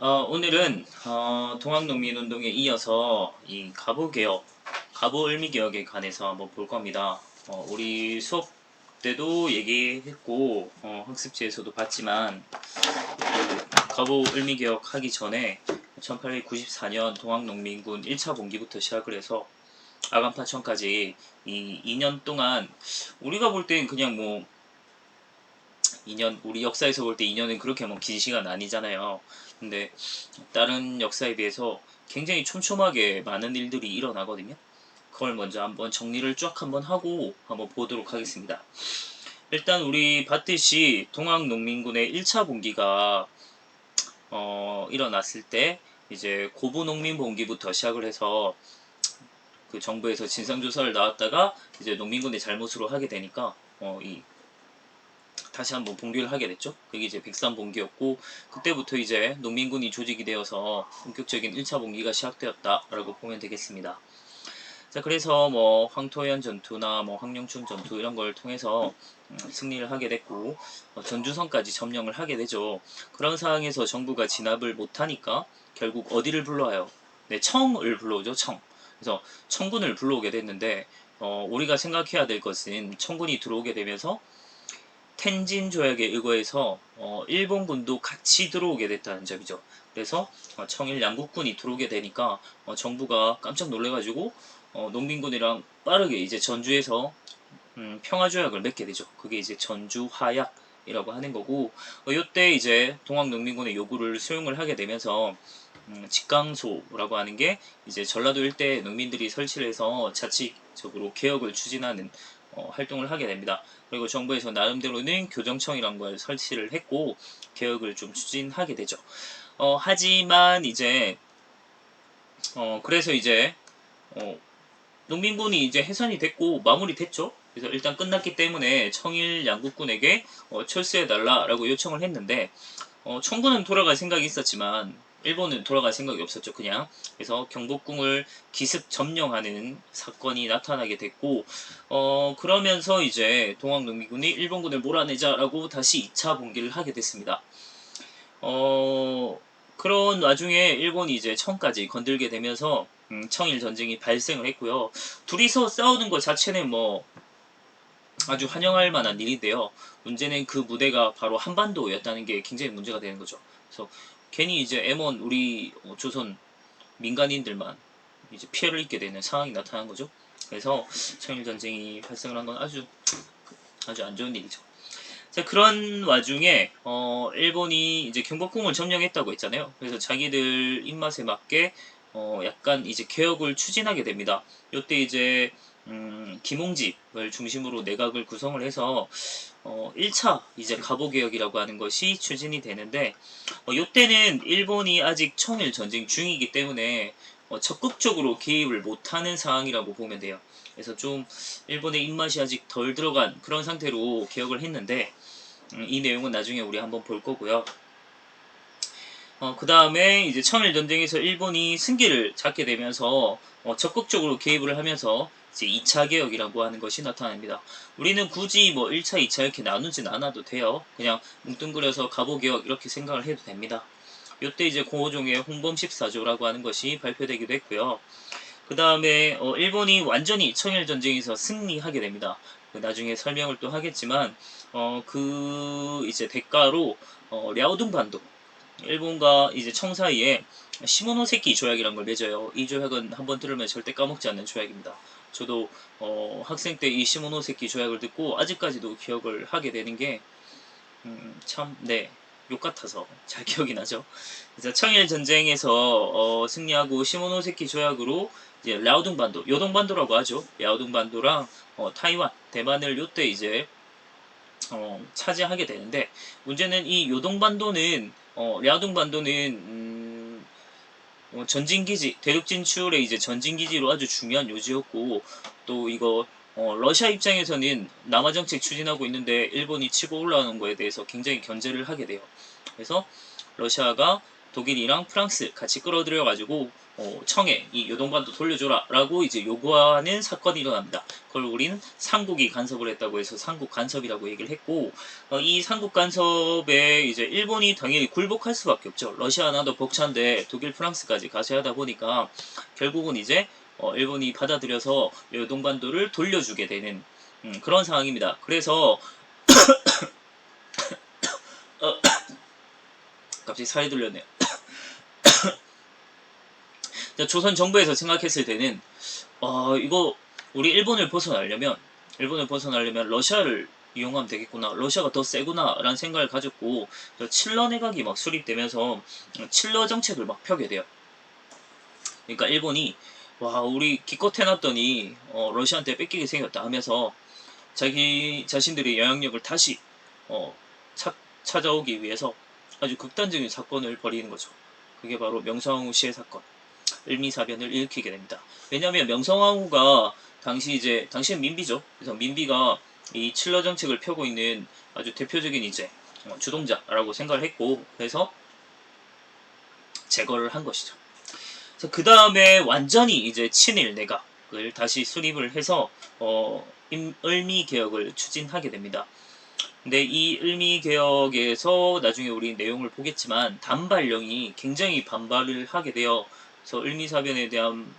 오늘은 동학농민운동에 이어서 이 가보개혁, 가보을미개혁에 관해서 한번 볼 겁니다. 우리 수업 때도 얘기했고 학습지에서도 봤지만 그 가보을미개혁 하기 전에 1894년 동학농민군 1차 봉기부터 시작을 해서 아간파천까지 이 2년 동안 우리가 볼 땐 그냥 뭐 2년, 우리 역사에서 볼 때 2년은 그렇게 뭐 긴 시간 아니잖아요. 근데 다른 역사에 비해서 굉장히 촘촘하게 많은 일들이 일어나거든요. 그걸 먼저 한번 정리를 쫙 한번 하고 한번 보도록 하겠습니다. 일단 우리 봤듯이 동학농민군의 1차 봉기가 일어났을 때 이제 고부농민봉기부터 시작을 해서 그 정부에서 진상조사를 나왔다가 이제 농민군의 잘못으로 하게 되니까 이 다시 한번 봉기를 하게 됐죠. 그게 이제 백삼봉기였고 그때부터 이제 농민군이 조직이 되어서 본격적인 1차 봉기가 시작되었다라고 보면 되겠습니다. 자, 그래서 뭐 황토현 전투나 뭐 황룡춘 전투 이런 걸 통해서 승리를 하게 됐고 전주성까지 점령을 하게 되죠. 그런 상황에서 정부가 진압을 못하니까 결국 어디를 불러와요? 네, 청을 불러오죠. 청. 그래서 청군을 불러오게 됐는데 우리가 생각해야 될 것은 청군이 들어오게 되면서 텐진 조약에 의거해서 일본군도 같이 들어오게 됐다는 점이죠. 그래서 청일 양국군이 들어오게 되니까 정부가 깜짝 놀래가지고 농민군이랑 빠르게 이제 전주에서 평화조약을 맺게 되죠. 그게 이제 전주화약이라고 하는 거고 이때 이제 동학농민군의 요구를 수용을 하게 되면서 직강소라고 하는 게 이제 전라도 일대 농민들이 설치를 해서 자치적으로 개혁을 추진하는 활동을 하게 됩니다. 그리고 정부에서 나름대로는 교정청이란 걸 설치를 했고 개혁을 좀 추진하게 되죠. 하지만 이제 그래서 이제 농민군이 이제 해산이 됐고 마무리됐죠. 그래서 일단 끝났기 때문에 청일 양국군에게 철수해달라라고 요청을 했는데 청군은 돌아갈 생각이 있었지만 일본은 돌아갈 생각이 없었죠. 그냥 그래서 경복궁을 기습 점령하는 사건이 나타나게 됐고 그러면서 이제 동학농민군이 일본군을 몰아내자라고 다시 2차 봉기를 하게 됐습니다. 그런 와중에 일본이 이제 청까지 건들게 되면서 청일 전쟁이 발생을 했고요. 둘이서 싸우는 것 자체는 뭐 아주 환영할 만한 일인데요. 문제는 그 무대가 바로 한반도였다는 게 굉장히 문제가 되는 거죠. 그래서 괜히 이제 M1 우리 조선 민간인들만 이제 피해를 입게 되는 상황이 나타난 거죠. 그래서 청일 전쟁이 발생을 한 건 아주 안 좋은 일이죠. 자, 그런 와중에 일본이 이제 경복궁을 점령했다고 했잖아요. 그래서 자기들 입맛에 맞게 약간 이제 개혁을 추진하게 됩니다. 이때 이제 김홍집을 중심으로 내각을 구성을 해서 1차 이제 가보개혁이라고 하는 것이 추진이 되는데 이때는 일본이 아직 청일 전쟁 중이기 때문에 적극적으로 개입을 못하는 상황이라고 보면 돼요. 그래서 좀 일본의 입맛이 아직 덜 들어간 그런 상태로 개혁을 했는데 이 내용은 나중에 우리 한번 볼 거고요. 그 다음에 이제 청일 전쟁에서 일본이 승기를 잡게 되면서 적극적으로 개입을 하면서 이제 2차 개혁이라고 하는 것이 나타납니다. 우리는 굳이 뭐 1차, 2차 이렇게 나누진 않아도 돼요. 그냥 뭉뚱그려서 가보개혁 이렇게 생각을 해도 됩니다. 이때 이제 고호종의 홍범14조라고 하는 것이 발표되기도 했고요. 그 다음에 일본이 완전히 청일 전쟁에서 승리하게 됩니다. 나중에 설명을 또 하겠지만 그 이제 대가로 랴오둥반도 일본과 이제 청 사이에 시모노세키 조약이란 걸 맺어요. 이 조약은 한번 들으면 절대 까먹지 않는 조약입니다. 저도 학생 때 이 시모노세키 조약을 듣고 아직까지도 기억을 하게 되는 게 참, 네, 욕 같아서 잘 기억이 나죠. 그래서 청일 전쟁에서 승리하고 시모노세키 조약으로 이제 랴오둥반도, 요동반도라고 하죠. 랴오둥반도랑 타이완, 대만을 요때 이제 차지하게 되는데 문제는 이 요동반도는 랴오둥반도는 전진기지, 대륙 진출의 이제 전진기지로 아주 중요한 요지였고 또 이거 러시아 입장에서는 남하 정책 추진하고 있는데 일본이 치고 올라오는 거에 대해서 굉장히 견제를 하게 돼요. 그래서 러시아가 독일이랑 프랑스 같이 끌어들여가지고 청에 이 요동반도 돌려줘라 라고 이제 요구하는 사건이 일어납니다. 그걸 우리는 삼국이 간섭을 했다고 해서 삼국 간섭이라고 얘기를 했고, 이 삼국 간섭에 이제 일본이 당연히 굴복할 수밖에 없죠. 러시아 나도 벅찬데 독일 프랑스까지 가세하다 보니까 결국은 이제 일본이 받아들여서 요동반도를 돌려주게 되는 그런 상황입니다. 그래서 갑자기 살이 들렸네요. 조선 정부에서 생각했을 때는 이거 우리 일본을 벗어나려면 러시아를 이용하면 되겠구나, 러시아가 더 세구나 라는 생각을 가졌고, 칠러 내각이 막 수립되면서 칠러 정책을 막 펴게 돼요. 그러니까 일본이 와 우리 기껏 해놨더니 러시아한테 뺏기게 생겼다 하면서 자기 자신들의 영향력을 다시 찾아오기 위해서 아주 극단적인 사건을 벌이는 거죠. 그게 바로 명성황후 시해 사건, 을미사변을 일으키게 됩니다. 왜냐하면 명성황후가 당시는 민비죠. 그래서 민비가 이 칠러 정책을 펴고 있는 아주 대표적인 이제 주동자라고 생각을 했고, 그래서 제거를 한 것이죠. 그 다음에 완전히 이제 친일 내각을 다시 수립을 해서 을미 개혁을 추진하게 됩니다. 근데 이 을미 개혁에서 나중에 우리 내용을 보겠지만 단발령이 굉장히 반발을 하게 되어, 그래서 을미사변에 대한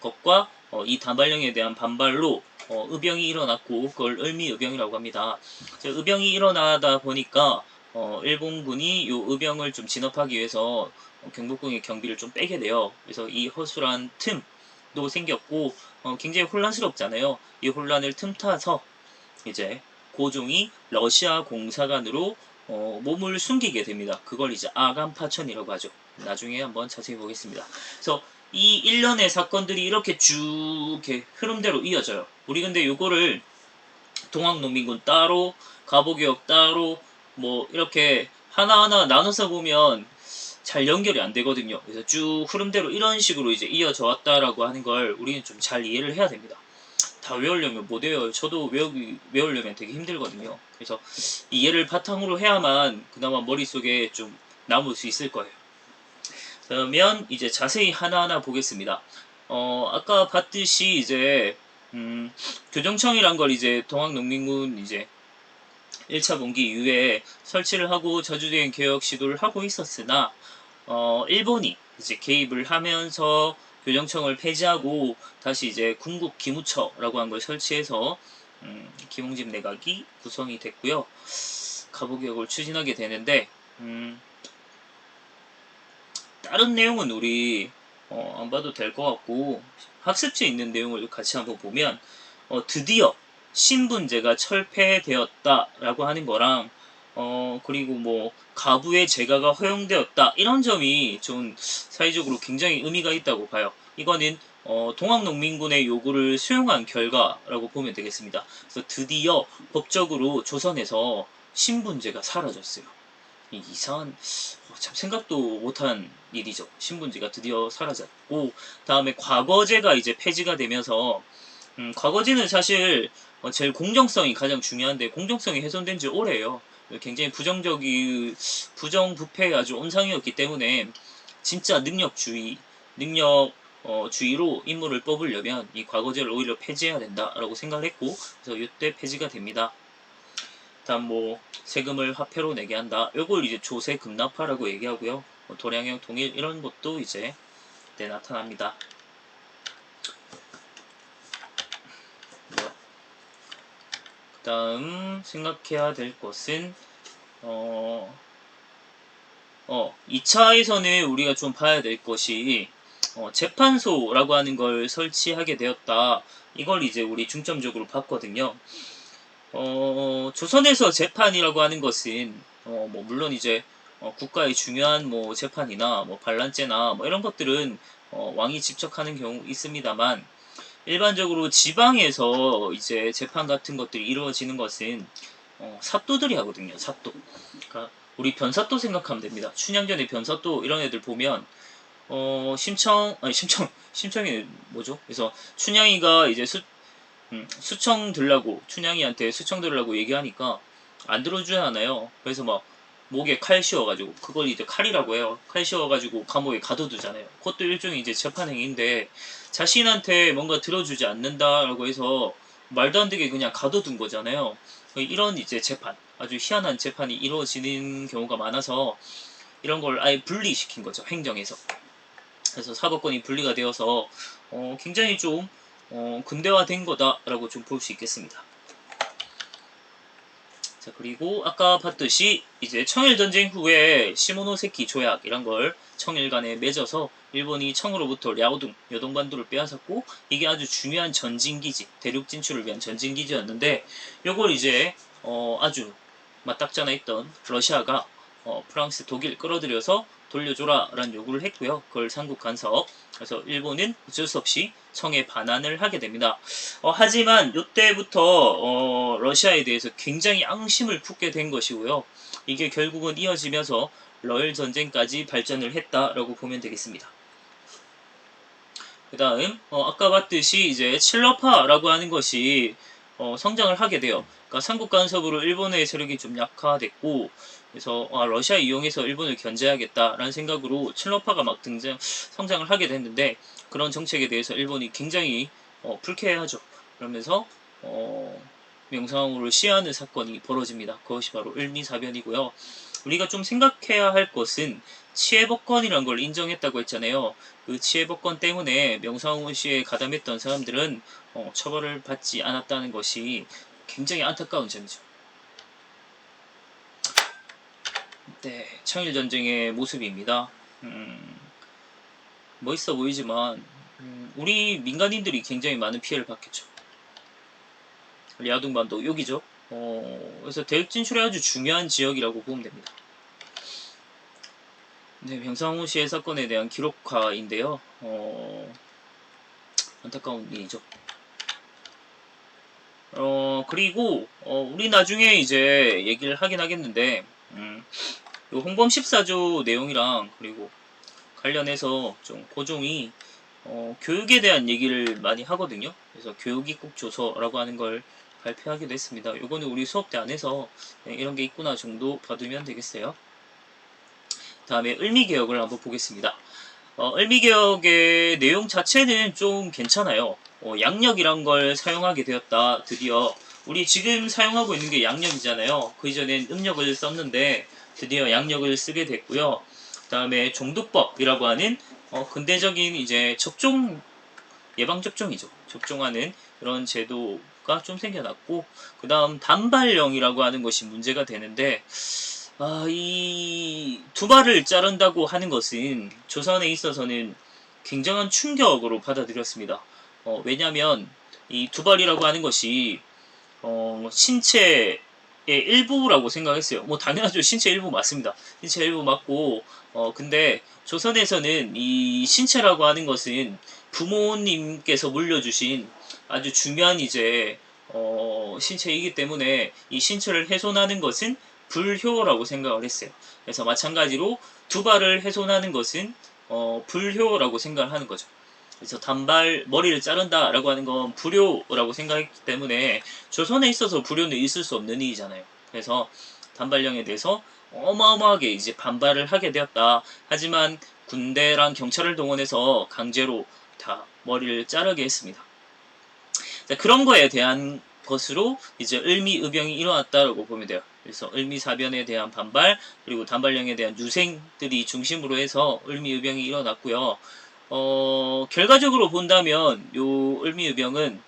것과 이 단발령에 대한 반발로 의병이 일어났고, 그걸 을미의병이라고 합니다. 의병이 일어나다 보니까 일본군이 이 의병을 좀 진압하기 위해서 경복궁의 경비를 좀 빼게 돼요. 그래서 이 허술한 틈도 생겼고 굉장히 혼란스럽잖아요. 이 혼란을 틈타서 이제 고종이 러시아 공사관으로 몸을 숨기게 됩니다. 그걸 이제 아간파천이라고 하죠. 나중에 한번 자세히 보겠습니다. 그래서 이 일련의 사건들이 이렇게 쭉 이렇게 흐름대로 이어져요. 우리 근데 요거를 동학농민군 따로, 가보개혁 따로, 뭐 이렇게 하나하나 나눠서 보면 잘 연결이 안 되거든요. 그래서 쭉 흐름대로 이런 식으로 이제 이어져 왔다라고 하는 걸 우리는 좀 잘 이해를 해야 됩니다. 다 외우려면 못 외워요. 저도 외우려면 되게 힘들거든요. 그래서 이해를 바탕으로 해야만 그나마 머릿속에 좀 남을 수 있을 거예요. 그러면 이제 자세히 하나하나 보겠습니다. 아까 봤듯이 이제 교정청이란 걸 이제 동학농민군 이제 1차 분기 이후에 설치를 하고 저주대행 개혁 시도를 하고 있었으나 일본이 이제 개입을 하면서 교정청을 폐지하고 다시 이제 군국 기무처라고 한 걸 설치해서 김홍집 내각이 구성이 됐고요. 가부개혁을 추진하게 되는데 다른 내용은 우리 안 봐도 될 것 같고, 학습지에 있는 내용을 같이 한번 보면 드디어 신분제가 철폐되었다라고 하는 거랑 그리고 뭐 가부의 제가가 허용되었다, 이런 점이 좀 사회적으로 굉장히 의미가 있다고 봐요. 이거는 동학농민군의 요구를 수용한 결과라고 보면 되겠습니다. 그래서 드디어 법적으로 조선에서 신분제가 사라졌어요. 이상한 참 생각도 못한 일이죠. 신분제가 드디어 사라졌고, 다음에 과거제가 이제 폐지가 되면서 과거제는 사실 제일 공정성이 가장 중요한데 공정성이 훼손된 지 오래예요. 굉장히 부정부패 아주 온상이었기 때문에 진짜 능력주의로 인물을 뽑으려면 이 과거제를 오히려 폐지해야 된다라고 생각을 했고, 그래서 이때 폐지가 됩니다. 다음 뭐 세금을 화폐로 내게 한다. 이걸 이제 조세 급납화라고 얘기하고요. 도량형 통일 이런 것도 이제 네, 나타납니다. 다음 생각해야 될 것은 2차에서는 우리가 좀 봐야 될 것이 재판소라고 하는 걸 설치하게 되었다. 이걸 이제 우리 중점적으로 봤거든요. 조선에서 재판이라고 하는 것은 뭐 물론 이제 국가의 중요한 뭐 재판이나 뭐 반란죄나 뭐 이런 것들은 왕이 직접 하는 경우 있습니다만, 일반적으로 지방에서 이제 재판 같은 것들이 이루어지는 것은 사또들이 하거든요. 사또. 그러니까 우리 변사또 생각하면 됩니다. 춘향전의 변사또 이런 애들 보면 심청이 뭐죠? 그래서 춘향이가 이제 수청 들라고 춘향이한테 수청 들라고 얘기하니까 안 들어주잖아요. 그래서 막 목에 칼 씌워가지고, 그걸 이제 칼이라고 해요. 칼 씌워가지고 감옥에 가둬두잖아요. 그것도 일종의 이제 재판 행위인데, 자신한테 뭔가 들어주지 않는다라고 해서 말도 안 되게 그냥 가둬둔 거잖아요. 이런 이제 재판, 아주 희한한 재판이 이루어지는 경우가 많아서 이런 걸 아예 분리시킨 거죠, 행정에서. 그래서 사법권이 분리가 되어서 굉장히 좀 근대화된 거다라고 좀 볼 수 있겠습니다. 자, 그리고 아까 봤듯이 이제 청일 전쟁 후에 시모노세키 조약 이란 걸 청일 간에 맺어서 일본이 청으로부터 랴오둥, 여동반도를 빼앗았고, 이게 아주 중요한 전진기지, 대륙 진출을 위한 전진기지였는데, 요걸 이제 아주 맞닥잖아 있던 러시아가 프랑스, 독일 끌어들여서 돌려줘라 라는 요구를 했고요. 그걸 삼국 간섭. 그래서 일본은 어쩔 수 없이 청에 반환을 하게 됩니다. 하지만 이때부터 러시아에 대해서 굉장히 앙심을 품게 된 것이고요. 이게 결국은 이어지면서 러일 전쟁까지 발전을 했다라고 보면 되겠습니다. 그 다음 아까 봤듯이 이제 칠러파라고 하는 것이 성장을 하게 돼요. 그러니까 삼국 간섭으로 일본의 세력이 좀 약화됐고, 그래서 러시아 이용해서 일본을 견제하겠다라는 생각으로 칠러파가 막 성장을 하게 됐는데, 그런 정책에 대해서 일본이 굉장히 불쾌해하죠. 그러면서 명성황후를 시해하는 사건이 벌어집니다. 그것이 바로 을미사변이고요. 우리가 좀 생각해야 할 것은 치해법권이란 걸 인정했다고 했잖아요. 그 치해법권 때문에 명성황후 시해에 가담했던 사람들은 처벌을 받지 않았다는 것이 굉장히 안타까운 점이죠. 네, 청일전쟁의 모습입니다. 멋있어 보이지만 우리 민간인들이 굉장히 많은 피해를 받겠죠. 랴둥반도 여기죠. 그래서 대륙 진출에 아주 중요한 지역이라고 보면 됩니다. 네, 명성황후 시해 사건에 대한 기록화인데요. 안타까운 일이죠. 그리고 우리 나중에 이제 얘기를 하긴 하겠는데, 요 홍범 14조 내용이랑 그리고 관련해서 좀 고종이 교육에 대한 얘기를 많이 하거든요. 그래서 교육입국조서라고 하는 걸 발표하기도 했습니다. 요거는 우리 수업때 안에서 이런 게 있구나 정도 봐두면 되겠어요. 다음에 을미개혁을 한번 보겠습니다. 을미개혁의 내용 자체는 좀 괜찮아요. 양력이란 걸 사용하게 되었다. 드디어 우리 지금 사용하고 있는 게 양력이잖아요. 그 이전엔 음력을 썼는데 드디어 양력을 쓰게 됐고요. 그 다음에 종두법이라고 하는 근대적인 이제 접종 예방 접종이죠. 접종하는 그런 제도가 좀 생겨났고, 그 다음 단발령이라고 하는 것이 문제가 되는데, 이 두발을 자른다고 하는 것은 조선에 있어서는 굉장한 충격으로 받아들였습니다. 왜냐하면 이 두발이라고 하는 것이 신체의 일부라고 생각했어요. 뭐 당연하죠. 신체 일부 맞습니다. 신체 일부 맞고 근데 조선에서는 이 신체라고 하는 것은 부모님께서 물려주신 아주 중요한 이제 신체이기 때문에 이 신체를 훼손하는 것은 불효라고 생각을 했어요. 그래서 마찬가지로 두발을 훼손하는 것은 불효라고 생각을 하는 거죠. 그래서 단발 머리를 자른다라고 하는 건 불효라고 생각했기 때문에 조선에 있어서 불효는 있을 수 없는 일이잖아요. 그래서 단발령에 대해서 어마어마하게 이제 반발을 하게 되었다. 하지만 군대랑 경찰을 동원해서 강제로 다 머리를 자르게 했습니다. 자, 그런 거에 대한 것으로 이제 을미의병이 일어났다라고 보면 돼요. 그래서 을미사변에 대한 반발, 그리고 단발령에 대한 유생들이 중심으로 해서 을미의병이 일어났고요. 결과적으로 본다면 요 을미의병은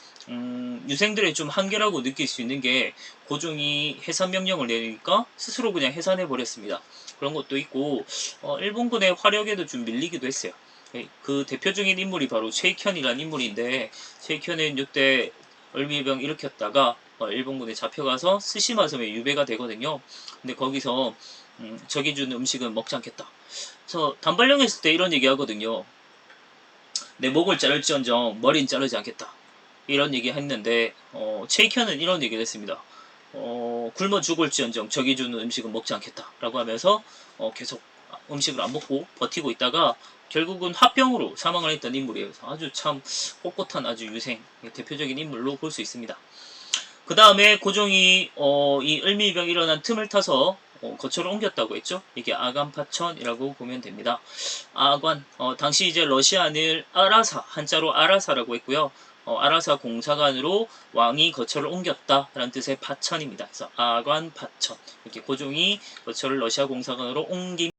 유생들의 좀 한계라고 느낄 수 있는 게 고종이 해산 명령을 내리니까 스스로 그냥 해산해 버렸습니다. 그런 것도 있고 일본군의 화력에도 좀 밀리기도 했어요. 그 대표적인 인물이 바로 최익현이라는 인물인데, 최익현은 이때 을미의병 일으켰다가 일본군에 잡혀가서 스시마 섬에 유배가 되거든요. 근데 거기서 적이 준 음식은 먹지 않겠다. 그래서 단발령 했을 때 이런 얘기 하거든요. 내 목을 자를지언정 머리는 자르지 않겠다. 이런 얘기 했는데 최익현은 이런 얘기를 했습니다. 굶어 죽을지언정 적이 주는 음식은 먹지 않겠다 라고 하면서 계속 음식을 안 먹고 버티고 있다가 결국은 화병으로 사망을 했던 인물이에요. 아주 참 꼿꼿한 아주 유생 대표적인 인물로 볼 수 있습니다. 그 다음에 고종이 이 을미의병이 일어난 틈을 타서 거처를 옮겼다고 했죠. 이게 아간파천이라고 보면 됩니다. 아관, 당시 이제 러시아는 아라사, 한자로 아라사라고 했고요. 아라사 공사관으로 왕이 거처를 옮겼다라는 뜻의 파천입니다. 그래서 아관파천, 이렇게 고종이 거처를 러시아 공사관으로 옮긴